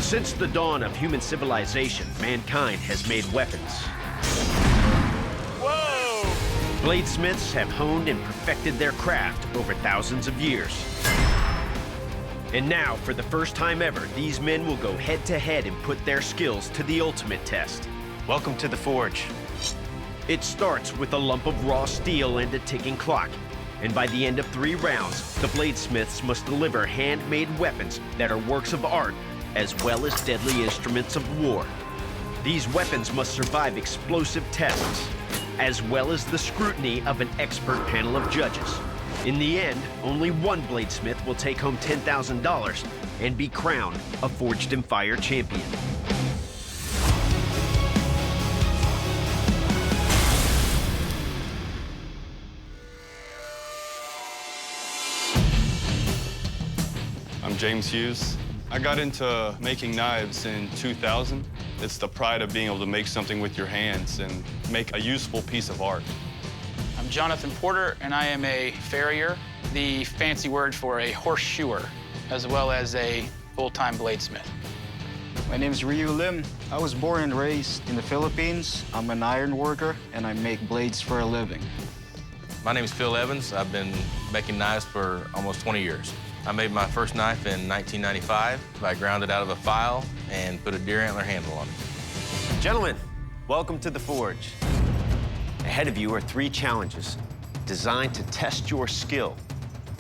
Since the dawn of human civilization, mankind has made weapons. Whoa! Bladesmiths have honed and perfected their craft over thousands of years. And now, for the first time ever, these men will go head-to-head and put their skills to the ultimate test. Welcome to the Forge. It starts with a lump of raw steel and a ticking clock. And by the end of 3 rounds, the bladesmiths must deliver handmade weapons that are works of art, as well as deadly instruments of war. These weapons must survive explosive tests, as well as the scrutiny of an expert panel of judges. In the end, only one bladesmith will take home $10,000 and be crowned a Forged in Fire champion. I'm James Hughes. I got into making knives in 2000. It's the pride of being able to make something with your hands and make a useful piece of art. I'm Jonathan Porter, and I am a farrier, the fancy word for a horseshoer, as well as a full-time bladesmith. My name is Ryu Lim. I was born and raised in the Philippines. I'm an iron worker, and I make blades for a living. My name is Phil Evans. I've been making knives for almost 20 years. I made my first knife in 1995. I ground it out of a file and put a deer antler handle on it. Gentlemen, welcome to the Forge. Ahead of you are 3 challenges designed to test your skill.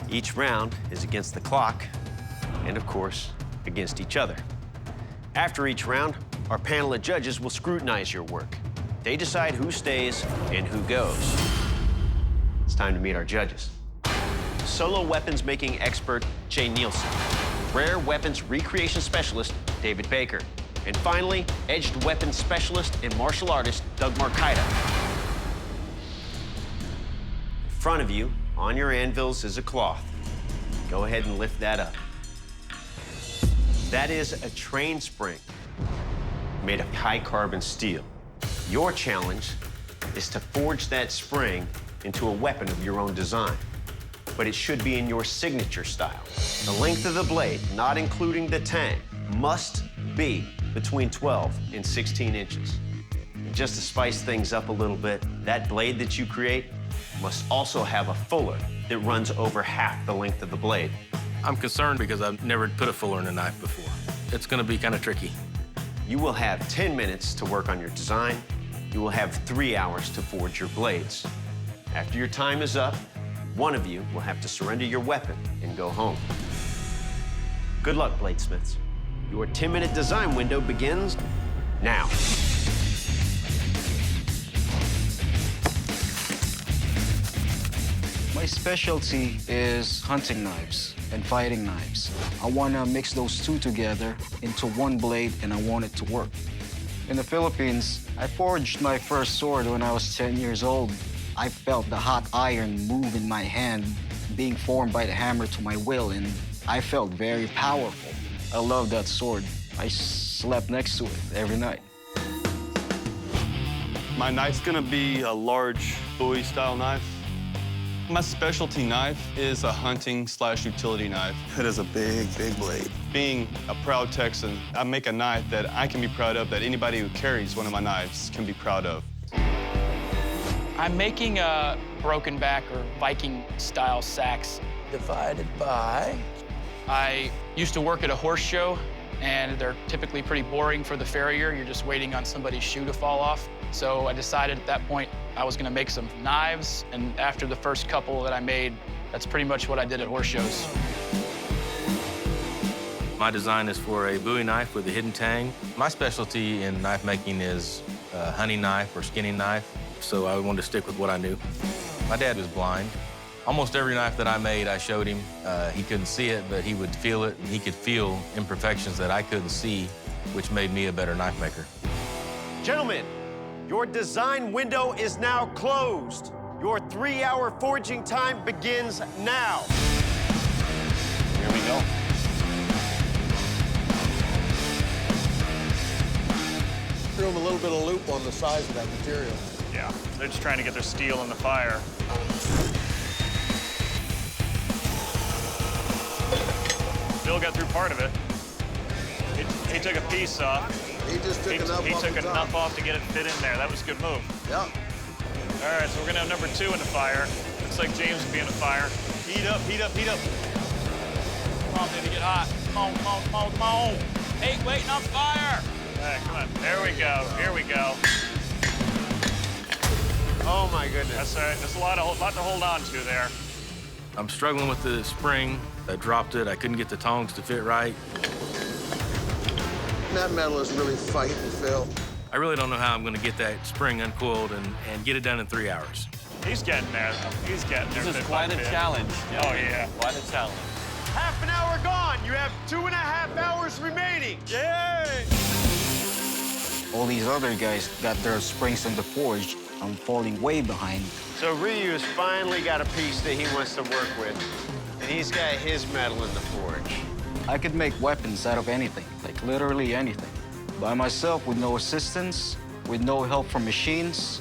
Each round is against the clock and, of course, against each other. After each round, our panel of judges will scrutinize your work. They decide who stays and who goes. It's time to meet our judges. Solo weapons making expert Jay Nielsen. Rare weapons recreation specialist David Baker. And finally, edged weapons specialist and martial artist Doug Marcaida. In front of you, on your anvils, is a cloth. Go ahead and lift that up. That is a train spring made of high-carbon steel. Your challenge is to forge that spring into a weapon of your own design, but it should be in your signature style. The length of the blade, not including the tang, must be between 12 and 16 inches. And just to spice things up a little bit, that blade that you create must also have a fuller that runs over half the length of the blade. I'm concerned because I've never put a fuller in a knife before. It's gonna be kind of tricky. You will have 10 minutes to work on your design. You will have 3 hours to forge your blades. After your time is up, one of you will have to surrender your weapon and go home. Good luck, bladesmiths. Your 10-minute design window begins now. My specialty is hunting knives and fighting knives. I want to mix those two together into one blade, and I want it to work. In the Philippines, I forged my first sword when I was 10 years old. I felt the hot iron move in my hand, being formed by the hammer to my will, and I felt very powerful. I love that sword. I slept next to it every night. My knife's gonna be a large Bowie-style knife. My specialty knife is a hunting/utility knife. It is a big, big blade. Being a proud Texan, I make a knife that I can be proud of, that anybody who carries one of my knives can be proud of. I'm making a broken back or Viking-style sax. Divided by? I used to work at a horse show, and they're typically pretty boring for the farrier. You're just waiting on somebody's shoe to fall off. So I decided at that point I was gonna make some knives, and after the first couple that I made, that's pretty much what I did at horse shows. My design is for a Bowie knife with a hidden tang. My specialty in knife making is a hunting knife or skinning knife, so I wanted to stick with what I knew. My dad was blind. Almost every knife that I made, I showed him. He couldn't see it, but he would feel it, and he could feel imperfections that I couldn't see, which made me a better knife maker. Gentlemen, your design window is now closed. Your 3-hour forging time begins now. Here we go. Threw them a little bit of loop on the size of that material. Yeah, they're just trying to get their steel in the fire. Bill got through part of it. It He took a piece off. He just took enough He off took the top. enough off to get it fit in there. That was a good move. Yeah. All right, so we're gonna have number 2 in the fire. Looks like James will be in the fire. Heat up, heat up, heat up. Come on, baby, get hot. Come on, come on, come on, come on. Hey, waiting on fire. All right, come on. There we go. Here we go. Oh my goodness. That's all right. There's a lot to hold on to there. I'm struggling with the spring. I dropped it. I couldn't get the tongs to fit right. That metal is really fighting, Phil. I really don't know how I'm going to get that spring uncoiled and get it done in 3 hours. He's getting there. He's getting there. This is bit quite by a bit. challenge. Oh, yeah. Quite a challenge. Half an hour gone. You have 2.5 hours remaining. Yay! All these other guys got their springs in the forge. I'm falling way behind. So Ryu's finally got a piece that he wants to work with, and he's got his metal in the forge. I could make weapons out of anything, like literally anything. By myself, with no assistance, with no help from machines.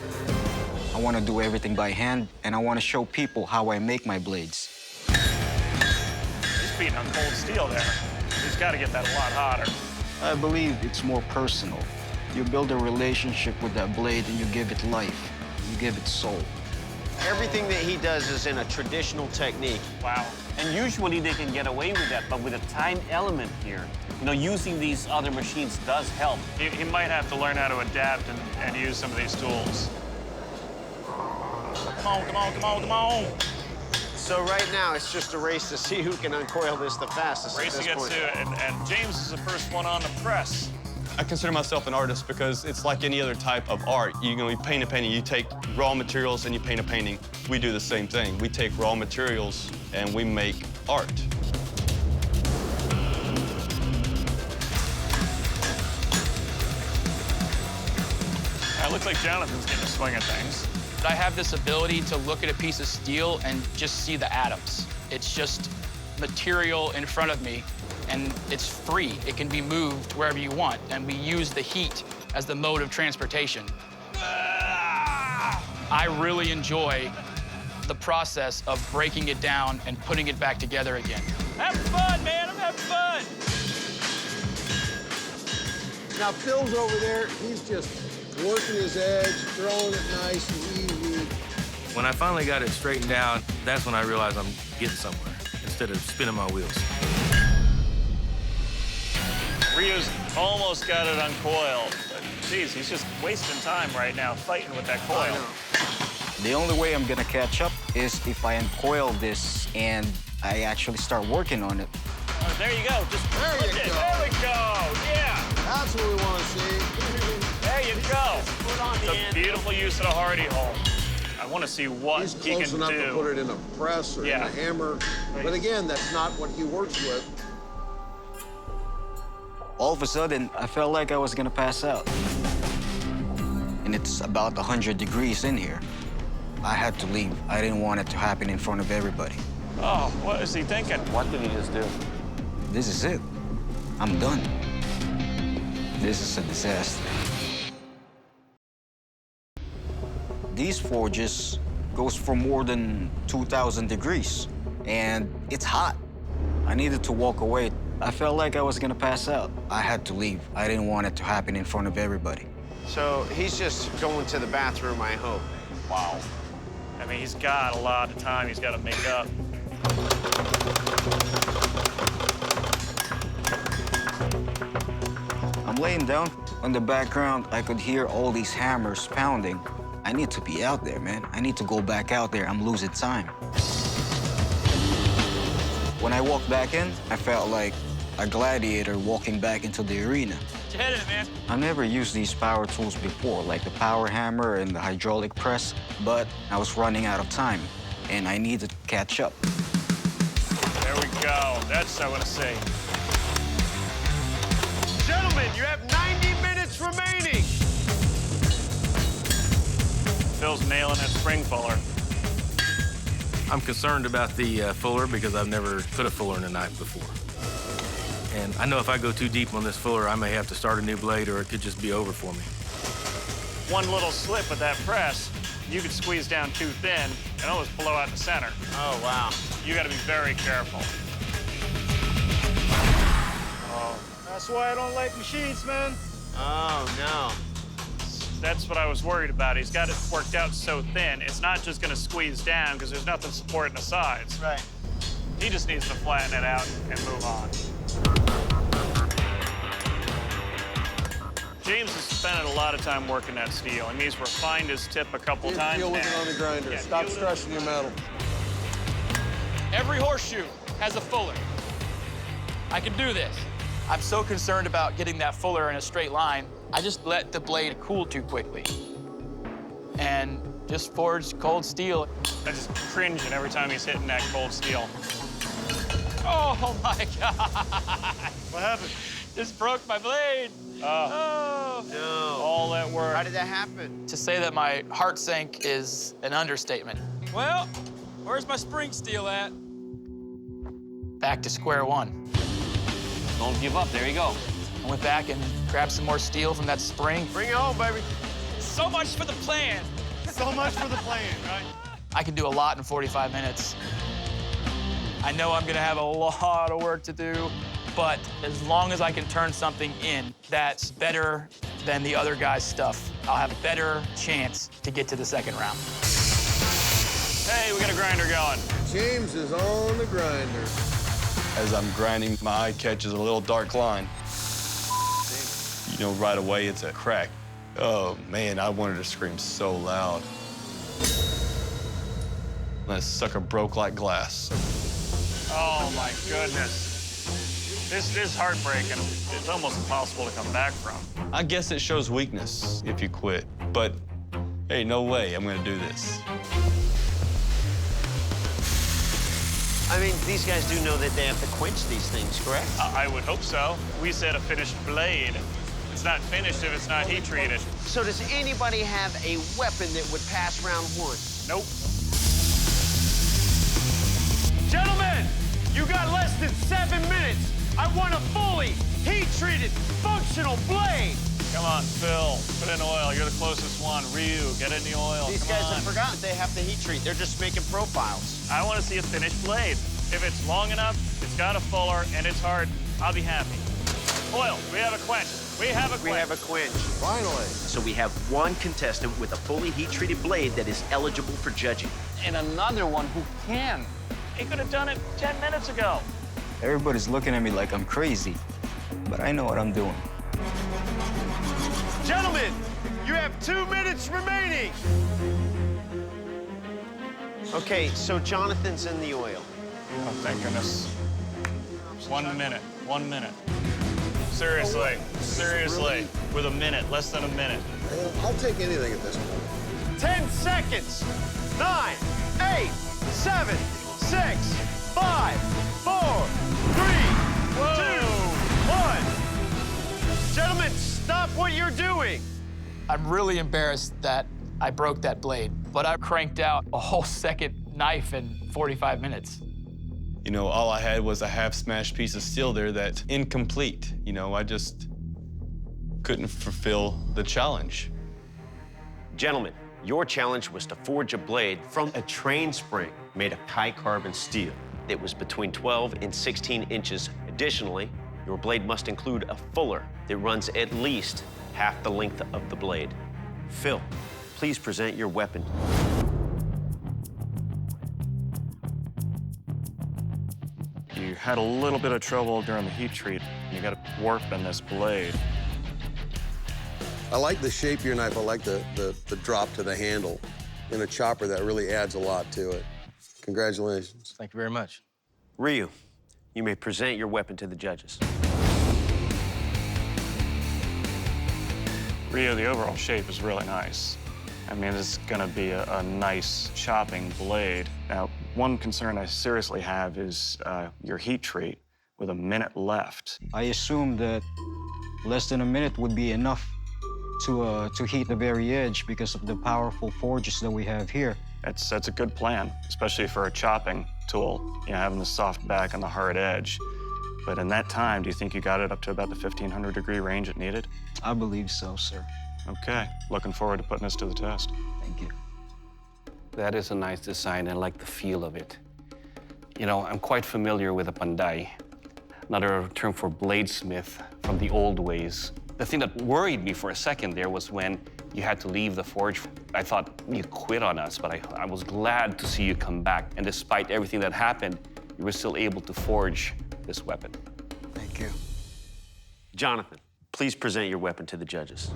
I want to do everything by hand, and I want to show people how I make my blades. He's beating on cold steel there. He's got to get that a lot hotter. I believe it's more personal. You build a relationship with that blade and you give it life. You give it soul. Everything that he does is in a traditional technique. Wow. And usually they can get away with that, but with a time element here, you know, using these other machines does help. He might have to learn how to adapt and use some of these tools. Come on, come on, come on, come on. So right now, it's just a race to see who can uncoil this the fastest Race at this against point. it, and James is the first one on the press. I consider myself an artist because it's like any other type of art. You know, you paint a painting, you take raw materials and you paint a painting. We do the same thing. We take raw materials and we make art. It looks like Jonathan's getting a swing at things. I have this ability to look at a piece of steel and just see the atoms. It's just material in front of me, and it's free. It can be moved wherever you want, and we use the heat as the mode of transportation. I really enjoy the process of breaking it down and putting it back together again. Having fun, man, I'm having fun. Now, Phil's over there. He's just working his edge, throwing it nice and easy. When I finally got it straightened out, that's when I realized I'm getting somewhere instead of spinning my wheels. Ryu's almost got it uncoiled. But, geez, he's just wasting time right now fighting with that coil. The only way I'm gonna catch up is if I uncoil this and I actually start working on it. Oh, there you go. Just There you push it. go. There we go. Yeah. That's what we want to see. There you go. Put on the It's a end. beautiful use of the hardy hole. I want to see what He's he close can enough to put do. it in a press or Yeah. in a hammer. But again, that's not what he works with. All of a sudden, I felt like I was gonna pass out. And it's about 100 degrees in here. I had to leave. I didn't want it to happen in front of everybody. Oh, what is he thinking? What did he just do? This is it. I'm done. This is a disaster. These forges goes for more than 2,000 degrees, and it's hot. I needed to walk away. I felt like I was gonna pass out. I had to leave. I didn't want it to happen in front of everybody. So he's just going to the bathroom, I hope. Wow. I mean, he's got a lot of time he's got to make up. I'm laying down. In the background, I could hear all these hammers pounding. I need to be out there, man. I need to go back out there. I'm losing time. When I walked back in, I felt like a gladiator walking back into the arena. Hit it, man. I never used these power tools before, like the power hammer and the hydraulic press, but I was running out of time, and I needed to catch up. There we go. That's what I want to see. Gentlemen, you have 90 minutes remaining. Phil's nailing that spring fuller. I'm concerned about the fuller because I've never put a fuller in a knife before. And I know if I go too deep on this fuller, I may have to start a new blade or it could just be over for me. One little slip with that press, you could squeeze down too thin and almost blow out the center. Oh, wow. You got to be very careful. Oh, That's why I don't like machines, man. Oh, no. That's what I was worried about. He's got it worked out so thin, it's not just gonna squeeze down because there's nothing supporting the sides. Right. He just needs to flatten it out and move on. James has spent a lot of time working that steel, and he's refined his tip a couple times. Deal with it on the grinder. Yeah, Stop deal with it. stressing your metal. Every horseshoe has a fuller. I can do this. I'm so concerned about getting that fuller in a straight line, I just let the blade cool too quickly and just forged cold steel. I'm just cringing every time he's hitting that cold steel. Oh my God. What happened? Just broke my blade. Oh. No. All that work. How did that happen? To say that my heart sank is an understatement. Well, where's my spring steel at? Back to square one. Don't give up. There you go. I went back and grabbed some more steel from that spring. Bring it home, baby. So much for the plan. So much for the plan, right? I can do a lot in 45 minutes. I know I'm gonna have a lot of work to do, but as long as I can turn something in that's better than the other guy's stuff, I'll have a better chance to get to the second round. Hey, we got a grinder going. James is on the grinder. As I'm grinding, my eye catches a little dark line. You know, right away, it's a crack. Oh, man, I wanted to scream so loud. That sucker broke like glass. Oh, my goodness. This is heartbreaking. It's almost impossible to come back from. I guess it shows weakness if you quit, but hey, no way I'm gonna do this. I mean, these guys do know that they have to quench these things, correct? I would hope so. We said a finished blade. It's not finished if it's not heat treated. So does anybody have a weapon that would pass round one? Nope. Gentlemen, you got less than 7 minutes. I want a fully heat-treated, functional blade. Come on, Phil. Put in oil. You're the closest one. Ryu, get in the oil. These Come guys on. have forgotten they have to heat treat. They're just making profiles. I want to see a finished blade. If it's long enough, it's got a fuller, and it's hard, I'll be happy. Oil, we have a quench. We have a quench. We have a quench. Finally. So we have one contestant with a fully heat-treated blade that is eligible for judging. And another one who can. He could have done it 10 minutes ago. Everybody's looking at me like I'm crazy, but I know what I'm doing. Gentlemen, you have 2 minutes remaining. Okay, so Jonathan's in the oil. Oh, thank goodness. 1 minute. 1 minute. Seriously. Seriously. With a minute. Less than a minute. I'll take anything at this point. 10 seconds. 9, 8, 7, 6, 5, 4, 3, 2, 1. Gentlemen, stop what you're doing. I'm really embarrassed that I broke that blade, but I cranked out a whole second knife in 45 minutes. You know, all I had was a half-smashed piece of steel there that's incomplete. You know, I just couldn't fulfill the challenge. Gentlemen, your challenge was to forge a blade from a train spring made of high-carbon steel. It was between 12 and 16 inches. Additionally, your blade must include a fuller that runs at least half the length of the blade. Phil, please present your weapon. You had a little bit of trouble during the heat treat. You got to warp in this blade. I like the shape of your knife. I like the drop to the handle. In a chopper, that really adds a lot to it. Congratulations. Thank you very much. Ryu, you may present your weapon to the judges. Rio, the overall shape is really nice. I mean, this is gonna be a nice chopping blade. Now, one concern I seriously have is your heat treat with a minute left. I assumed that less than a minute would be enough to heat the very edge because of the powerful forges that we have here. That's a good plan, especially for a chopping tool, you know, having the soft back and the hard edge. But in that time, do you think you got it up to about the 1500-degree range it needed? I believe so, sir. Okay, looking forward to putting this to the test. Thank you. That is a nice design. I like the feel of it. You know, I'm quite familiar with a pandai. another term for bladesmith from the old ways. The thing that worried me for a second there was when you had to leave the forge. I thought you'd quit on us, but I was glad to see you come back. And despite everything that happened, you were still able to forge this weapon. Thank you. Jonathan, please present your weapon to the judges.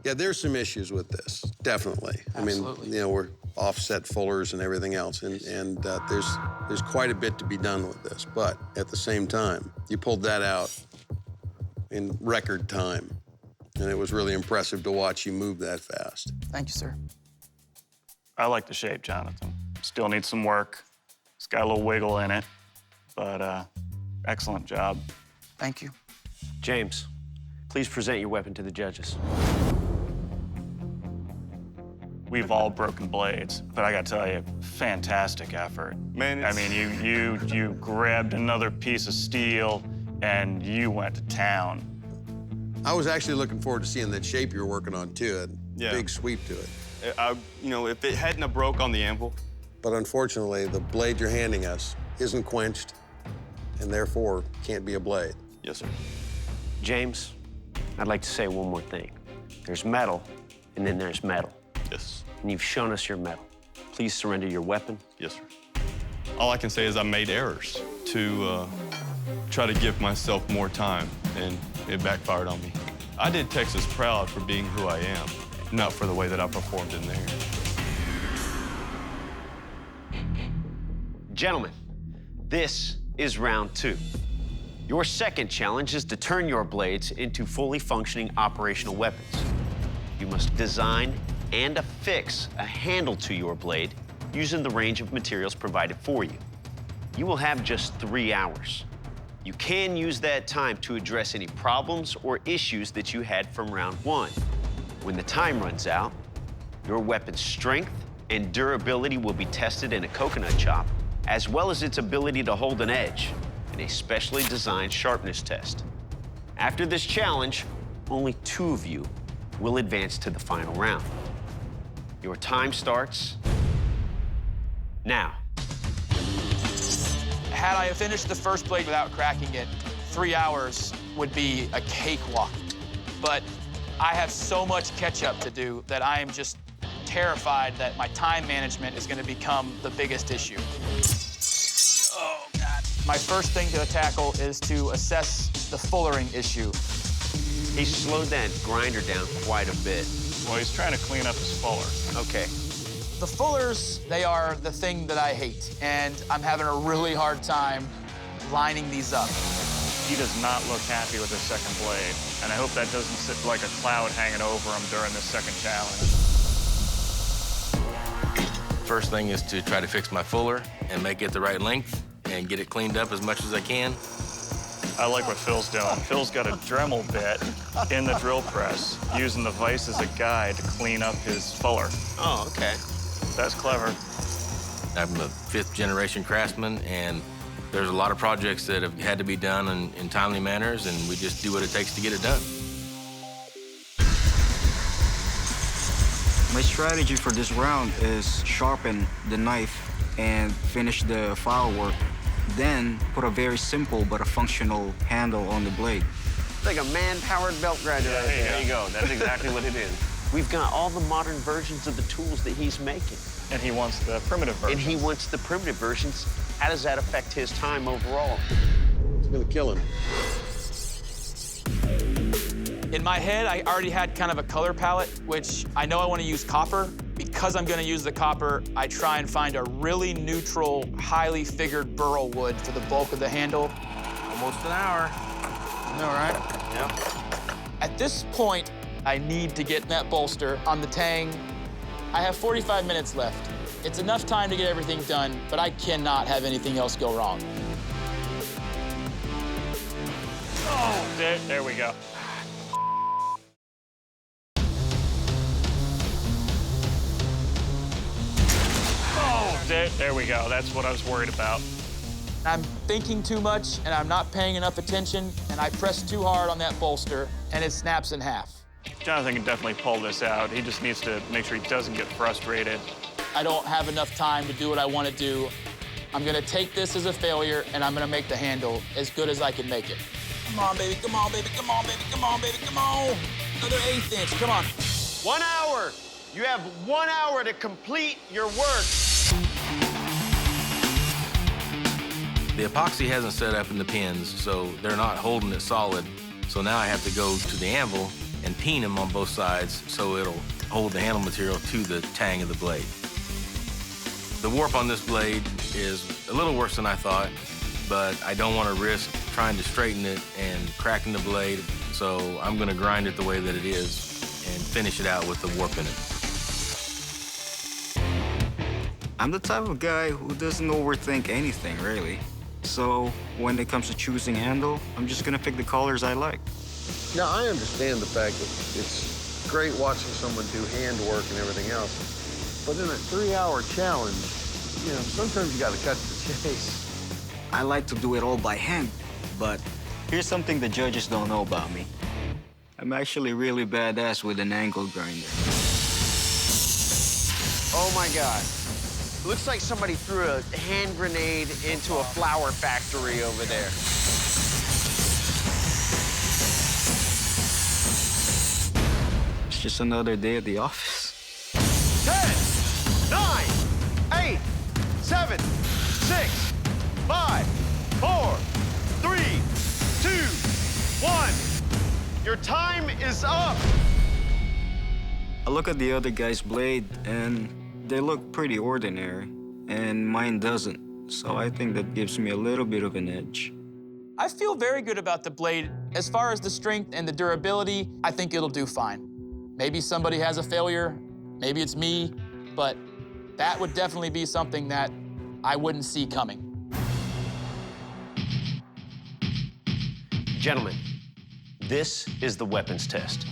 Yeah, there's some issues with this, definitely. Absolutely. I mean, you know, we're offset fullers and everything else, and there's quite a bit to be done with this. But at the same time, you pulled that out in record time, and it was really impressive to watch you move that fast. Thank you, sir. I like the shape, Jonathan. Still needs some work. It's got a little wiggle in it, but excellent job. Thank you. James, please present your weapon to the judges. We've all broken blades, but I gotta tell you, fantastic effort. Man, I it's- mean, you grabbed another piece of steel and you went to town. I was actually looking forward to seeing that shape you're working on, too. Yeah. Big sweep to it. You know, if it hadn't have broke on the anvil, But unfortunately, the blade you're handing us isn't quenched, and therefore can't be a blade. yes, sir. James, I'd like to say one more thing. There's metal, and then there's metal. Yes, And you've shown us your metal. Please surrender your weapon. yes, sir. All I can say is I made errors to try to give myself more time, and it backfired on me. I did Texas proud for being who I am, not for the way that I performed in there. Gentlemen, this is round 2. Your second challenge is to turn your blades into fully functioning operational weapons. You must design and affix a handle to your blade using the range of materials provided for you. You will have just 3 hours. You can use that time to address any problems or issues that you had from round 1. When the time runs out, your weapon's strength and durability will be tested in a coconut chop, as well as its ability to hold an edge in a specially designed sharpness test. After this challenge, only 2 of you will advance to the final round. Your time starts now. Had I finished the first blade without cracking it, 3 hours would be a cakewalk. But I have so much catch-up to do that I am just terrified that my time management is going to become the biggest issue. Oh, God. My first thing to tackle is to assess the fullering issue. He slowed that grinder down quite a bit. Well, he's trying to clean up his fuller. Okay. The fullers, they are the thing that I hate, and I'm having a really hard time lining these up. He does not look happy with his second blade, and I hope that doesn't sit like a cloud hanging over him during this second challenge. First thing is to try to fix my fuller and make it the right length and get it cleaned up as much as I can. I like what Phil's doing. Phil's got a Dremel bit in the drill press, using the vise as a guide to clean up his fuller. Oh, okay. That's clever. I'm a 5th-generation craftsman, and there's a lot of projects that have had to be done in timely manners, and we just do what it takes to get it done. My strategy for this round is sharpen the knife and finish the file work. Then put a very simple but a functional handle on the blade. It's like a man-powered belt grinder right there. There you go. That's exactly what it is. We've got all the modern versions of the tools that he's making. And he wants the primitive version. And he wants the primitive versions. How does that affect his time overall? It's gonna kill him. In my head, I already had kind of a color palette, which I know I want to use copper. Because I'm going to use the copper, I try and find a really neutral, highly figured burl wood for the bulk of the handle. Almost an hour. All right. Yep. At this point, I need to get that bolster on the tang. I have 45 minutes left. It's enough time to get everything done, but I cannot have anything else go wrong. Oh, there we go. Oh, there we go. That's what I was worried about. I'm thinking too much, and I'm not paying enough attention, and I press too hard on that bolster, and it snaps in half. Jonathan can definitely pull this out. He just needs to make sure he doesn't get frustrated. I don't have enough time to do what I want to do. I'm gonna take this as a failure, and I'm gonna make the handle as good as I can make it. Come on, baby, come on, baby, come on, baby, come on, baby, come on. Another 1/8 inch, come on. 1 hour. You have 1 hour to complete your work. The epoxy hasn't set up in the pins, so they're not holding it solid. So now I have to go to the anvil and peen them on both sides so it'll hold the handle material to the tang of the blade. The warp on this blade is a little worse than I thought, but I don't want to risk trying to straighten it and cracking the blade, so I'm going to grind it the way that it is and finish it out with the warp in it. I'm the type of guy who doesn't overthink anything, really. So when it comes to choosing handle, I'm just gonna pick the colors I like. Now, I understand the fact that it's great watching someone do handwork and everything else, but in a 3-hour challenge, you know, sometimes you gotta cut to the chase. I like to do it all by hand, but here's something the judges don't know about me. I'm actually really badass with an angle grinder. Oh my God. Looks like somebody threw a hand grenade into a flower factory over there. It's just another day at the office. 10, 9, 8, 7, 6, 5, 4, 3, 2, 1. Your time is up. I look at the other guy's blade, and they look pretty ordinary, and mine doesn't. So I think that gives me a little bit of an edge. I feel very good about the blade. As far as the strength and the durability, I think it'll do fine. Maybe somebody has a failure, maybe it's me, but that would definitely be something that I wouldn't see coming. Gentlemen, this is the weapons test.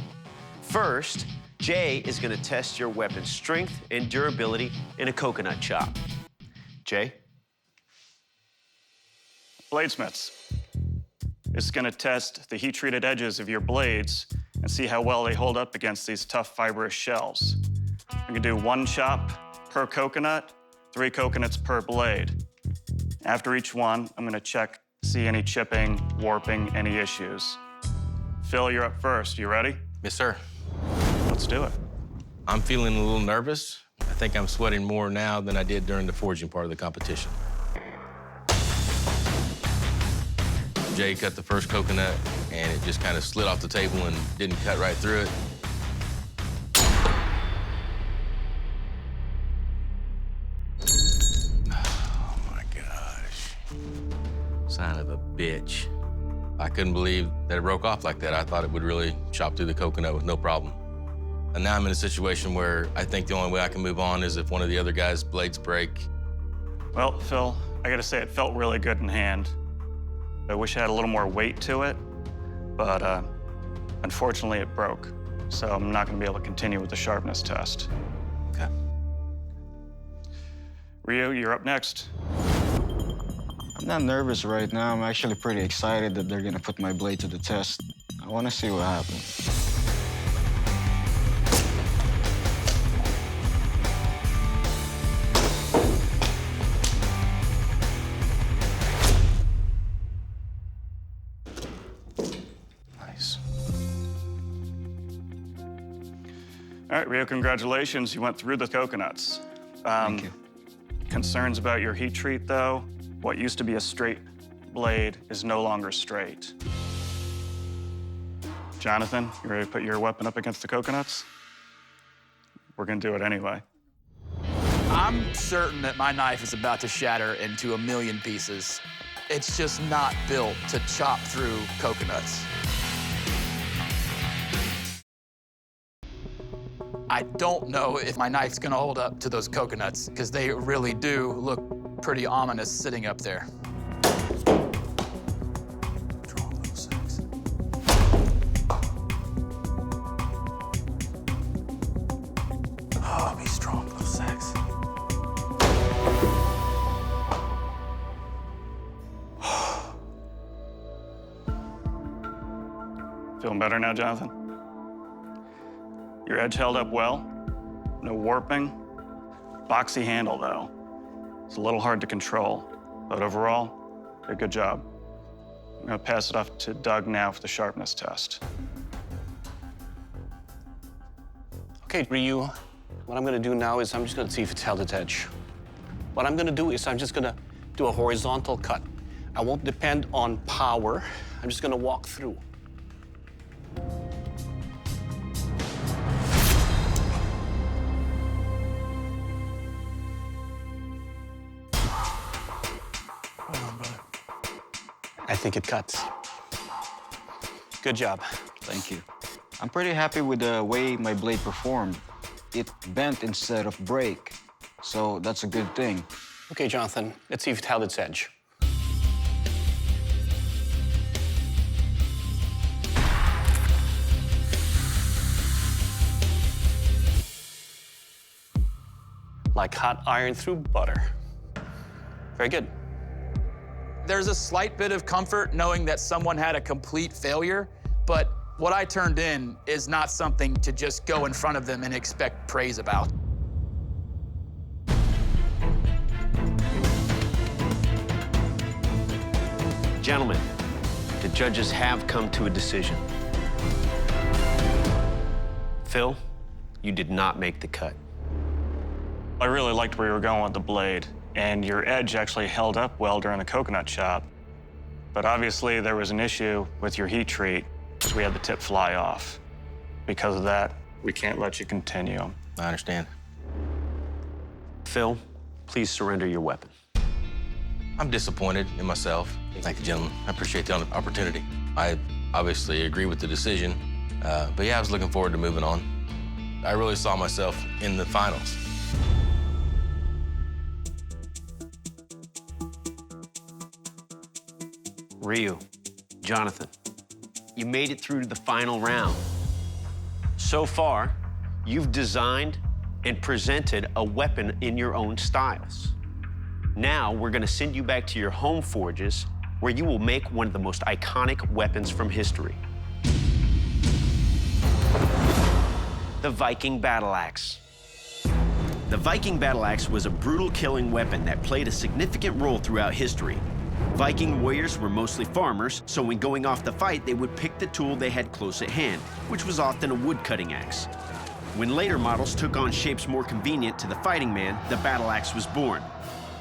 First, Jay is going to test your weapon's strength and durability in a coconut chop. Jay? Bladesmiths. It's going to test the heat-treated edges of your blades and see how well they hold up against these tough fibrous shells. I'm going to do 1 chop per coconut, 3 coconuts per blade. After each one, I'm going to check, see any chipping, warping, any issues. Phil, you're up first. You ready? Yes, sir. Let's do it. I'm feeling a little nervous. I think I'm sweating more now than I did during the forging part of the competition. Jay cut the first coconut, and it just kind of slid off the table and didn't cut right through it. Oh, my gosh. Son of a bitch. I couldn't believe that it broke off like that. I thought it would really chop through the coconut with no problem. And now I'm in a situation where I think the only way I can move on is if one of the other guys' blades break. Well, Phil, I gotta say, it felt really good in hand. I wish I had a little more weight to it, but unfortunately it broke. So I'm not gonna be able to continue with the sharpness test. Okay. Rio, you're up next. I'm not nervous right now. I'm actually pretty excited that they're gonna put my blade to the test. I wanna see what happens. Nice. All right, Rio, congratulations. You went through the coconuts. Thank you. Concerns about your heat treat, though? What used to be a straight blade is no longer straight. Jonathan, you ready to put your weapon up against the coconuts? We're gonna do it anyway. I'm certain that my knife is about to shatter into 1,000,000 pieces. It's just not built to chop through coconuts. I don't know if my knife's gonna hold up to those coconuts, because they really do look pretty ominous sitting up there. Strong little sacks. Oh, be strong little sacks. Feeling better now, Jonathan? Your edge held up well, no warping. Boxy handle, though. It's a little hard to control, but overall, did a good job. I'm gonna pass it off to Doug now for the sharpness test. Okay, Ryu, what I'm gonna do now is I'm just gonna see if it's held its edge. What I'm gonna do is I'm just gonna do a horizontal cut. I won't depend on power. I'm just gonna walk through. I think it cuts. Good job. Thank you. I'm pretty happy with the way my blade performed. It bent instead of break, so that's a good thing. Okay, Jonathan, let's see if it held its edge. Like hot iron through butter. Very good. There's a slight bit of comfort knowing that someone had a complete failure, but what I turned in is not something to just go in front of them and expect praise about. Gentlemen, the judges have come to a decision. Phil, you did not make the cut. I really liked where you were going with the blade, and your edge actually held up well during the coconut chop. But obviously, there was an issue with your heat treat, so we had the tip fly off. Because of that, we can't let you continue. I understand. Phil, please surrender your weapon. I'm disappointed in myself. Thank you, gentlemen. I appreciate the opportunity. I obviously agree with the decision, but yeah, I was looking forward to moving on. I really saw myself in the finals. Ryu, Jonathan, you made it through to the final round. So far, you've designed and presented a weapon in your own styles. Now, we're gonna send you back to your home forges where you will make one of the most iconic weapons from history. The Viking Battle Axe. The Viking Battle Axe was a brutal killing weapon that played a significant role throughout history. Viking warriors were mostly farmers, so when going off the fight, they would pick the tool they had close at hand, which was often a wood-cutting axe. When later models took on shapes more convenient to the fighting man, the battle axe was born.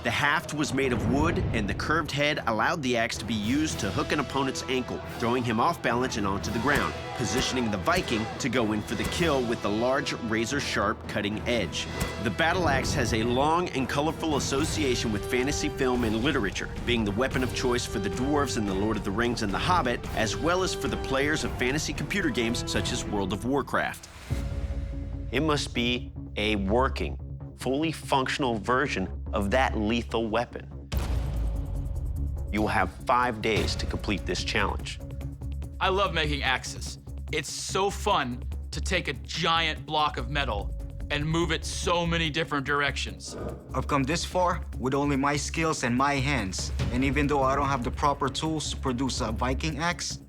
The haft was made of wood, and the curved head allowed the axe to be used to hook an opponent's ankle, throwing him off balance and onto the ground, positioning the Viking to go in for the kill with the large, razor-sharp cutting edge. The battle axe has a long and colorful association with fantasy film and literature, being the weapon of choice for the dwarves in The Lord of the Rings and The Hobbit, as well as for the players of fantasy computer games such as World of Warcraft. It must be a working, fully functional version of that lethal weapon. You will have 5 days to complete this challenge. I love making axes. It's so fun to take a giant block of metal and move it so many different directions. I've come this far with only my skills and my hands. And even though I don't have the proper tools to produce a Viking axe,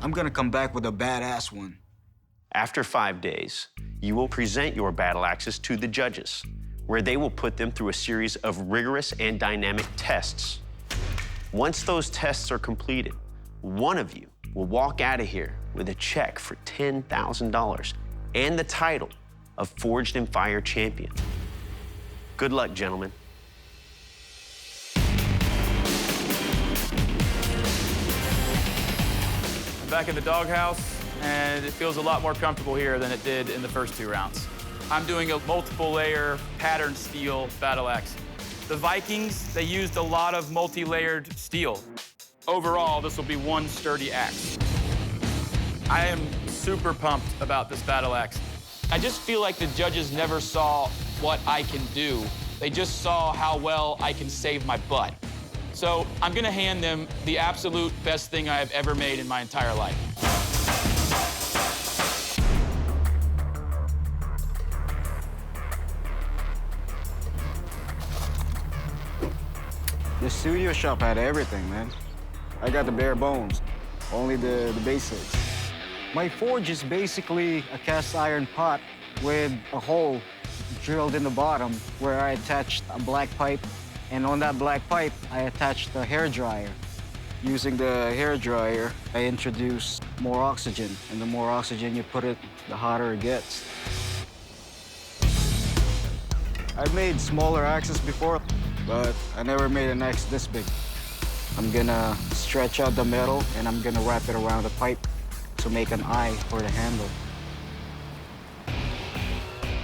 I'm gonna come back with a badass one. After 5 days, you will present your battle axes to the judges, where they will put them through a series of rigorous and dynamic tests. Once those tests are completed, one of you will walk out of here with a check for $10,000 and the title of Forged in Fire champion. Good luck, gentlemen. I'm back in the doghouse, and it feels a lot more comfortable here than it did in the first 2 rounds. I'm doing a multiple layer pattern steel battle axe. The Vikings, they used a lot of multi-layered steel. Overall, this will be one sturdy axe. I am super pumped about this battle axe. I just feel like the judges never saw what I can do. They just saw how well I can save my butt. So I'm gonna hand them the absolute best thing I have ever made in my entire life. The studio shop had everything, man. I got the bare bones, only the basics. My forge is basically a cast iron pot with a hole drilled in the bottom where I attached a black pipe. And on that black pipe, I attached the hair dryer. Using the hair dryer, I introduced more oxygen. And the more oxygen you put it, the hotter it gets. I've made smaller axes before, but I never made an axe this big. I'm gonna stretch out the metal and I'm gonna wrap it around the pipe to make an eye for the handle.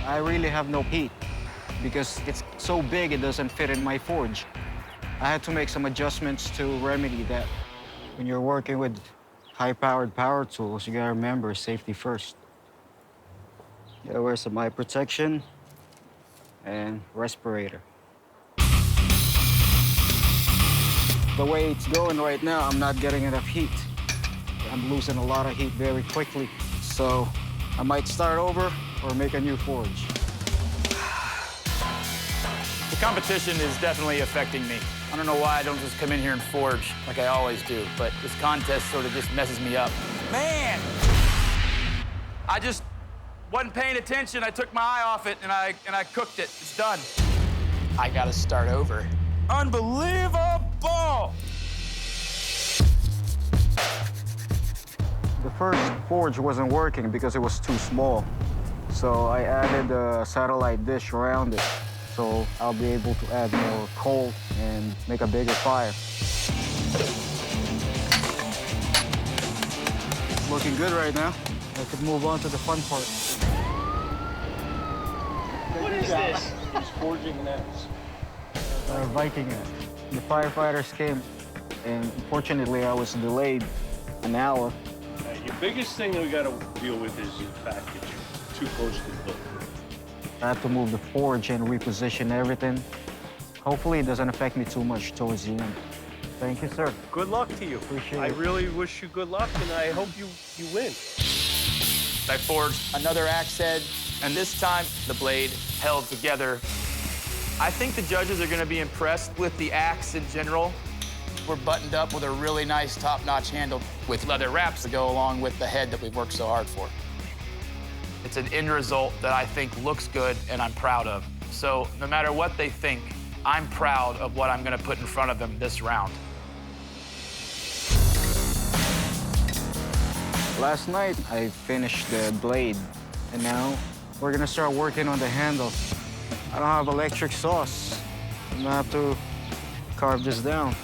I really have no heat because it's so big it doesn't fit in my forge. I had to make some adjustments to remedy that. When you're working with high-powered power tools, you gotta remember safety first. You gotta wear some eye protection and respirator. The way it's going right now, I'm not getting enough heat. I'm losing a lot of heat very quickly. So I might start over or make a new forge. The competition is definitely affecting me. I don't know why I don't just come in here and forge like I always do, but this contest sort of just messes me up. Man! I just wasn't paying attention. I took my eye off it and I cooked it. It's done. I gotta start over. Unbelievable! The first forge wasn't working because it was too small. So I added a satellite dish around it. So I'll be able to add more coal and make a bigger fire. Looking good right now. I could move on to the fun part. What is this? He's forging an axe. Viking axe. The firefighters came, and unfortunately I was delayed an hour. Your biggest thing that we got to deal with is the fact that you're too close to the building. I have to move the forge and reposition everything. Hopefully it doesn't affect me too much towards the end. Thank you, sir. Good luck to you. Appreciate I it. really wish you good luck, and I hope you win. I forged another axe head, and this time the blade held together. I think the judges are gonna be impressed with the axe in general. We're buttoned up with a really nice top-notch handle with leather wraps to go along with the head that we've worked so hard for. It's an end result that I think looks good and I'm proud of. So no matter what they think, I'm proud of what I'm gonna put in front of them this round. Last night I finished the blade, and now we're gonna start working on the handle. I don't have electric saws. I'm gonna have to carve this down.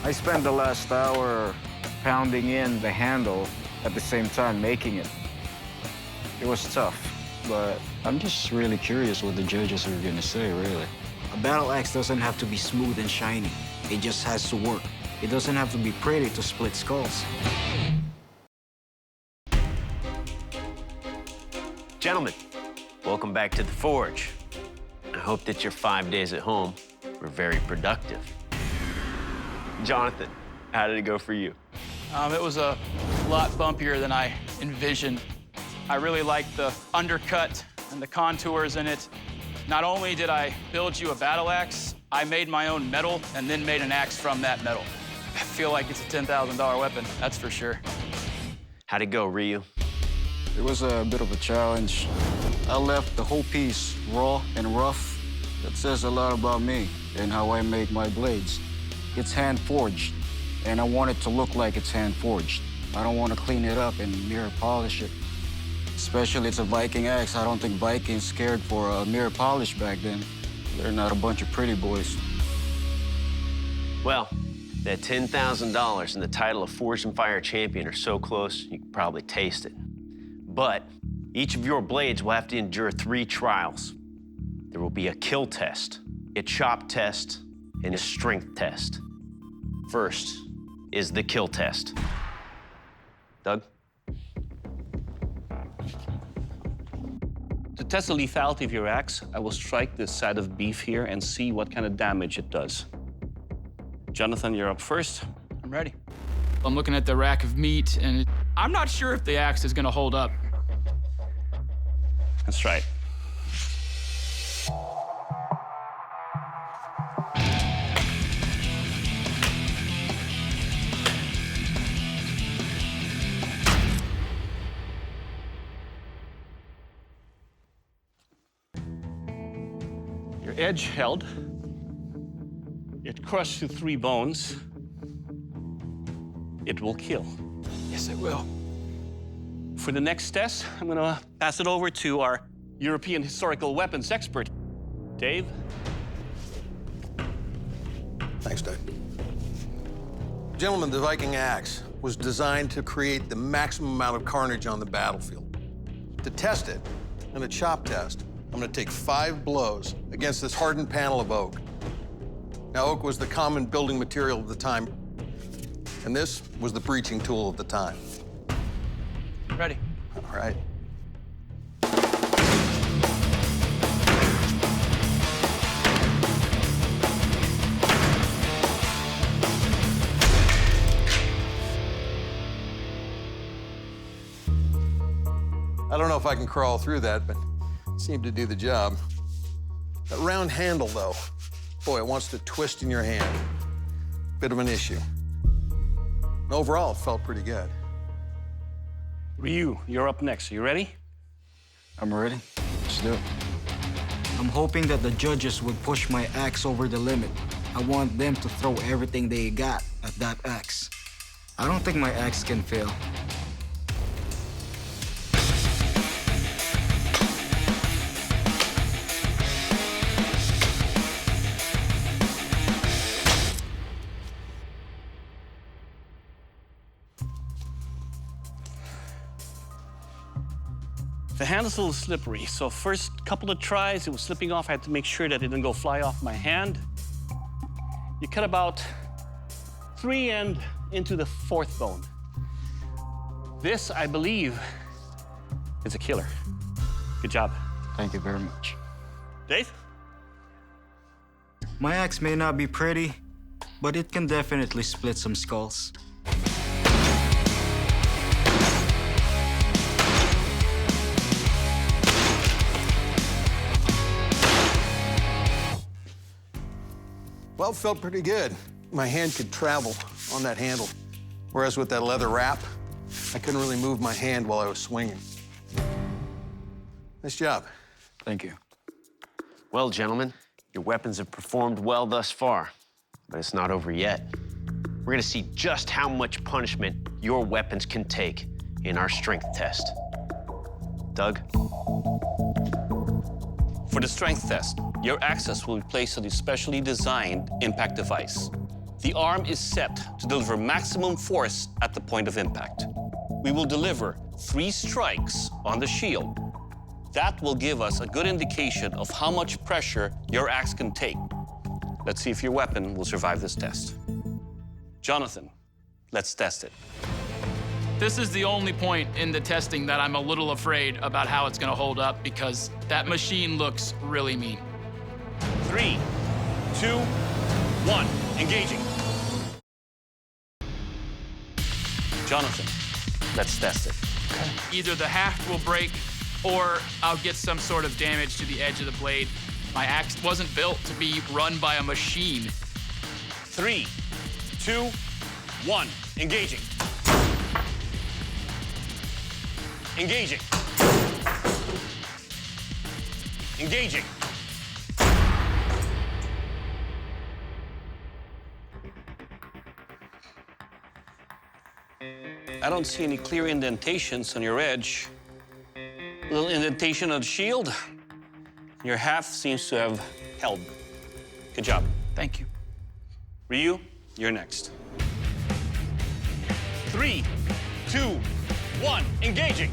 I spent the last hour pounding in the handle at the same time making it. It was tough, but I'm just really curious what the judges are gonna say, really. A battle axe doesn't have to be smooth and shiny. It just has to work. It doesn't have to be pretty to split skulls. Gentlemen, welcome back to the Forge. I hope that your 5 days at home were very productive. Jonathan, how did it go for you? It was a lot bumpier than I envisioned. I really liked the undercut and the contours in it. Not only did I build you a battle axe, I made my own metal and then made an axe from that metal. I feel like it's a $10,000 weapon, that's for sure. How'd it go, Ryu? It was a bit of a challenge. I left the whole piece raw and rough. That says a lot about me and how I make my blades. It's hand-forged, and I want it to look like it's hand-forged. I don't want to clean it up and mirror polish it. Especially it's a Viking axe. I don't think Vikings cared for a mirror polish back then. They're not a bunch of pretty boys. Well, that $10,000 and the title of Forged and Fire Champion are so close, you can probably taste it. But each of your blades will have to endure 3 trials. There will be a kill test, a chop test, and a strength test. First is the kill test. Doug? To test the lethality of your axe, I will strike this side of beef here and see what kind of damage it does. Jonathan, you're up first. I'm ready. I'm looking at the rack of meat, and I'm not sure if the axe is gonna hold up. Let's try it. Your edge held. It crushed through 3 bones. It will kill. Yes, it will. For the next test, I'm gonna pass it over to our European historical weapons expert, Dave. Thanks, Doug. Gentlemen, the Viking axe was designed to create the maximum amount of carnage on the battlefield. To test it, in a chop test, I'm gonna take 5 blows against this hardened panel of oak. Now, oak was the common building material of the time, and this was the breaching tool of the time. Ready. All right. I don't know if I can crawl through that, but it seemed to do the job. That round handle, though, boy, it wants to twist in your hand. Bit of an issue. Overall, it felt pretty good. Ryu, you're up next. Are you ready? I'm ready. Let's do it. I'm hoping that the judges would push my axe over the limit. I want them to throw everything they got at that axe. I don't think my axe can fail. The handle's a little slippery, so first couple of tries, it was slipping off. I had to make sure that it didn't go fly off my hand. You cut about 3 and into the 4th bone. This, I believe, is a killer. Good job. Thank you very much. Dave? My axe may not be pretty, but it can definitely split some skulls. Well, it felt pretty good. My hand could travel on that handle, whereas with that leather wrap, I couldn't really move my hand while I was swinging. Nice job. Thank you. Well, gentlemen, your weapons have performed well thus far, but it's not over yet. We're gonna see just how much punishment your weapons can take in our strength test. Doug? For the strength test, your axis will be placed on the specially designed impact device. The arm is set to deliver maximum force at the point of impact. We will deliver 3 strikes on the shield. That will give us a good indication of how much pressure your axe can take. Let's see if your weapon will survive this test. Jonathan, let's test it. This is the only point in the testing that I'm a little afraid about how it's gonna hold up because that machine looks really mean. 3, 2, 1, engaging. Jonathan, let's test it. Either the haft will break or I'll get some sort of damage to the edge of the blade. My axe wasn't built to be run by a machine. 3, 2, 1, engaging. Engaging. Engaging. I don't see any clear indentations on your edge. A little indentation on the shield. Your haft seems to have held. Good job. Thank you. Ryu, you're next. 3, 2, 1, engaging.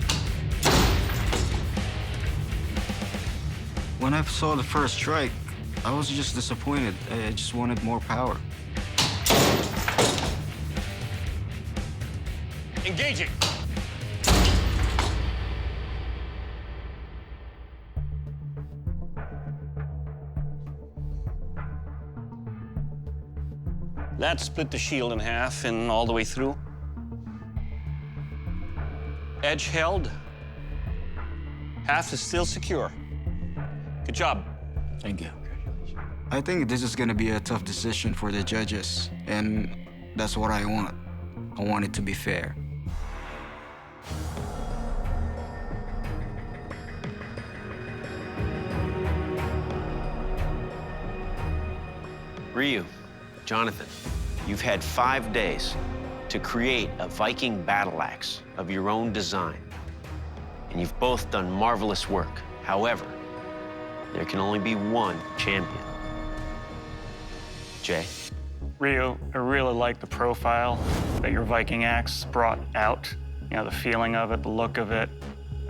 When I saw the first strike, I was just disappointed. I just wanted more power. Engaging. That split the shield in half and all the way through. Edge held. Half is still secure. Good job. Thank you. I think this is gonna be a tough decision for the judges, and that's what I want. I want it to be fair. Ryu, Jonathan, you've had 5 days to create a Viking Battle Axe of your own design. And you've both done marvelous work. However, there can only be one champion. Jay? Ryu, I really like the profile that your Viking axe brought out. You know, the feeling of it, the look of it.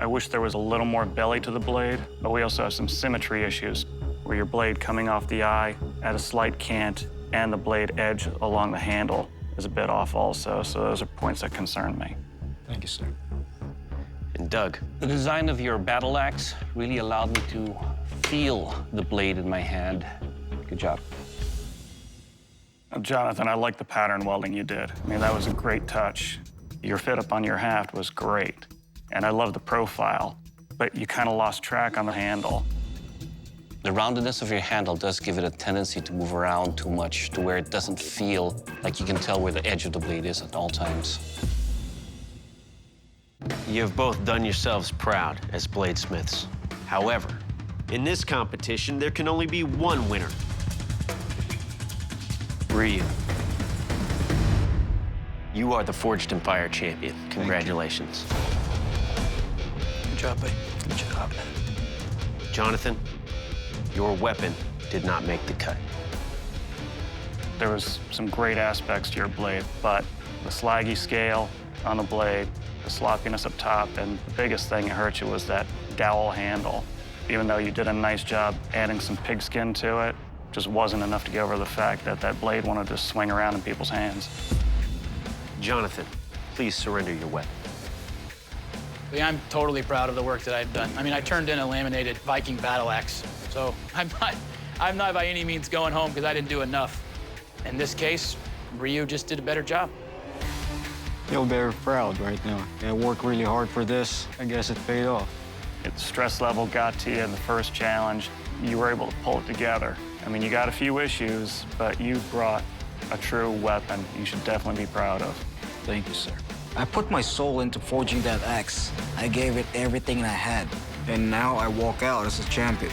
I wish there was a little more belly to the blade, but we also have some symmetry issues where your blade coming off the eye at a slight cant and the blade edge along the handle is a bit off also, so those are points that concern me. Thank you, sir. And Doug? The design of your battle axe really allowed me to feel the blade in my hand. Good job. Jonathan, I like the pattern welding you did. I mean, that was a great touch. Your fit up on your haft was great. And I love the profile, but you kind of lost track on the handle. The roundedness of your handle does give it a tendency to move around too much to where it doesn't feel like you can tell where the edge of the blade is at all times. You have both done yourselves proud as bladesmiths. However, in this competition, there can only be one winner. Ryu. You are the Forged in Fire champion. Congratulations. Good job, buddy. Good job. Jonathan, your weapon did not make the cut. There was some great aspects to your blade, but the slaggy scale on the blade, the sloppiness up top, and the biggest thing that hurt you was that dowel handle. Even though you did a nice job adding some pigskin to it, just wasn't enough to get over the fact that that blade wanted to swing around in people's hands. Jonathan, please surrender your weapon. Yeah, I'm totally proud of the work that I've done. I mean, I turned in a laminated Viking Battle Axe, so I'm not by any means going home because I didn't do enough. In this case, Ryu just did a better job. I feel very proud right now. I worked really hard for this. I guess it paid off. If the stress level got to you in the first challenge, you were able to pull it together. I mean, you got a few issues, but you brought a true weapon you should definitely be proud of. Thank you, sir. I put my soul into forging that axe. I gave it everything I had. And now I walk out as a champion.